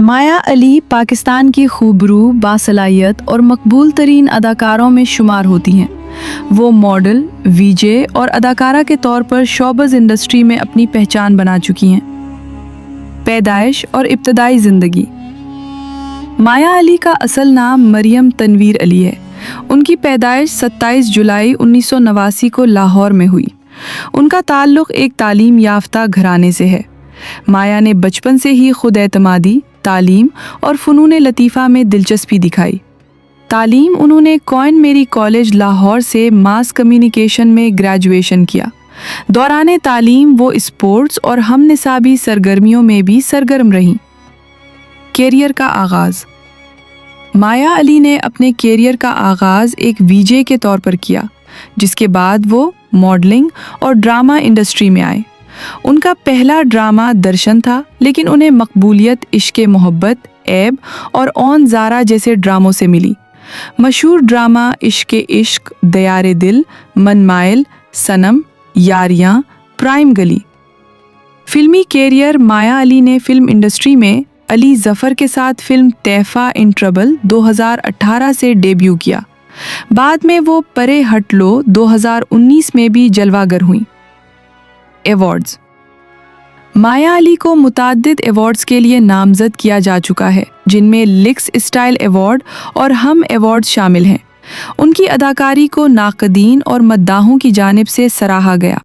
माया अली पाकिस्तान की खूबरू, बासलाहियत और मकबूल तरीन अदाकारों में शुमार होती हैं। वो मॉडल, वीजे और अदाकारा के तौर पर शोबिज़ इंडस्ट्री में अपनी पहचान बना चुकी हैं। पैदाइश और इब्तदाई ज़िंदगी। माया अली का असल नाम मरियम तनवीर अली है। उनकी पैदाइश 27 जुलाई 1989 को लाहौर में हुई। उनका ताल्लुक़ एक तालीम याफ्ता घराने से है। माया ने बचपन से ही खुद एतमादी, तालीम और फ़नून लतीफ़ा में दिलचस्पी दिखाई। तालीम उन्होंने क्वीन मेरी कॉलेज लाहौर से मास कम्युनिकेशन में ग्रेजुएशन किया। दौरान तालीम वो स्पोर्ट्स और हम निसाबी सरगर्मियों में भी सरगर्म रहीं। कैरियर का आगाज़। माया अली ने अपने कैरियर का आगाज़ एक वीजे के तौर पर किया, जिसके बाद वो मॉडलिंग और ड्रामा इंडस्ट्री में आए। उनका पहला ड्रामा दर्शन था, लेकिन उन्हें मकबूलियत इश्क़ मोहब्बत, ऐब और ऑन ज़ारा जैसे ड्रामों से मिली। मशहूर ड्रामा इश्क़ इश्क, दयारे दिल, मनमाइल, सनम, यारियां, प्राइम गली। फिल्मी कैरियर। माया अली ने फिल्म इंडस्ट्री में अली ज़फ़र के साथ फिल्म तैफ़ा इन ट्रबल 2018 से डेब्यू किया। बाद में वो परे हट लो 2019 में भी जलवागर हुई। एवॉर्ड्स। माया अली को मुताद्दिद एवॉर्ड्स के लिए नामज़द किया जा चुका है, जिनमें लिक्स स्टाइल एवॉर्ड और हम एवॉर्ड्स शामिल हैं। उनकी अदाकारी को नाक़दीन और मद्दाहों की जानिब से सराहा गया।